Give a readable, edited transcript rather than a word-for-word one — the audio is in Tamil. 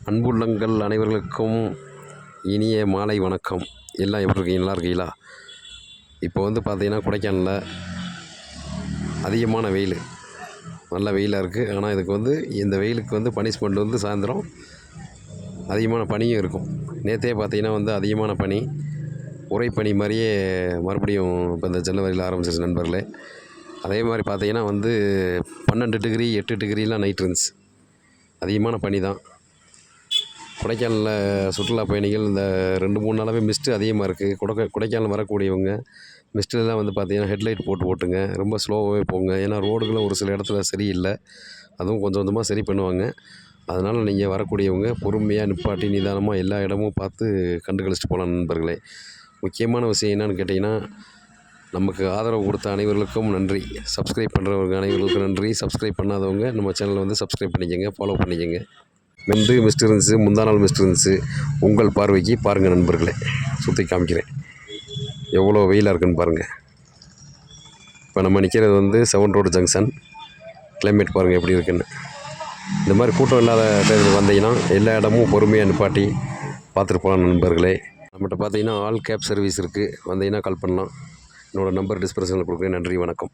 அன்புள்ளங்கள் அனைவர்களுக்கும் இனிய மாலை வணக்கம். எல்லாம் எப்படி இருக்கீங்க? நல்லா இருக்கீங்களா? இப்போ பார்த்தீங்கன்னா கொடைக்கானலில் அதிகமான வெயில், நல்ல வெயிலாக இருக்குது. ஆனால் இதுக்கு இந்த வெயிலுக்கு பனிஷ்மெண்ட் சாயந்தரம் அதிகமான பனியும் இருக்கும். நேற்றே பார்த்தீங்கன்னா அதிகமான பனி, உறைபனி மாதிரியே மறுபடியும் இப்போ இந்த ஜனவரியில் ஆரம்பிச்சிருச்சு நண்பர்களே. அதே மாதிரி பார்த்தீங்கன்னா 12 டிகிரி 8 டிகிரிலாம் நைட் இருந்துச்சு. அதிகமான பனி தான். கொடைக்கானலில் சுற்றுலா பயணிகள் இந்த 2-3 நாளாகவே மிஸ்ட்டு அதிகமாக இருக்குது. கொடைக்கானல் வரக்கூடியவங்க மிஸ்ட்டிலலாம் பார்த்தீங்கன்னா ஹெட்லைட் போட்டுங்க. ரொம்ப ஸ்லோவாகவே போங்க. ஏன்னா ரோடுகளும் ஒரு சில இடத்துல சரியில்லை. அதுவும் கொஞ்சம் கொஞ்சமாக சரி பண்ணுவாங்க. அதனால் நீங்கள் வரக்கூடியவங்க பொறுமையாக நிப்பாட்டி நிதானமாக எல்லா இடமும் பார்த்து கண்டு கழிச்சிட்டு போகலாம் நண்பர்களே. முக்கியமான விஷயம் என்னென்னு கேட்டிங்கன்னா, நமக்கு ஆதரவு கொடுத்த அனைவர்களுக்கும் நன்றி. சப்ஸ்கிரைப் பண்ணுறவங்க அனைவர்களுக்கும் நன்றி. சப்ஸ்கிரைப் பண்ணாதவங்க நம்ம சேனலை சப்ஸ்கிரைப் பண்ணிக்கங்க, ஃபாலோ பண்ணிக்கங்க. மிஸ்ட் இருந்துச்சு, முந்தா நாள் மிஸ்ட் இருந்துச்சு. உங்கள் பார்வைக்கு பாருங்கள் நண்பர்களே, சுற்றி காமிக்கிறேன் எவ்வளோ வெயிலாக இருக்குன்னு பாருங்கள். இப்போ நம்ம நிற்கிறது 7 ரோடு ஜங்ஷன். கிளைமேட் பாருங்கள் எப்படி இருக்குன்னு. இந்த மாதிரி கூட்டம் இல்லாத டைமில் வந்தீங்கன்னா எல்லா இடமும் பொறுமையாக நிப்பாட்டி பார்த்துட்டு போகலாம் நண்பர்களே. நம்மகிட்ட பார்த்தீங்கன்னா ஆல் கேப் சர்வீஸ் இருக்குது. வந்தீங்கன்னா கால் பண்ணலாம். என்னோடய நம்பர் டிஸ்கிரிப்ஷனில் கொடுக்குறேன். நன்றி, வணக்கம்.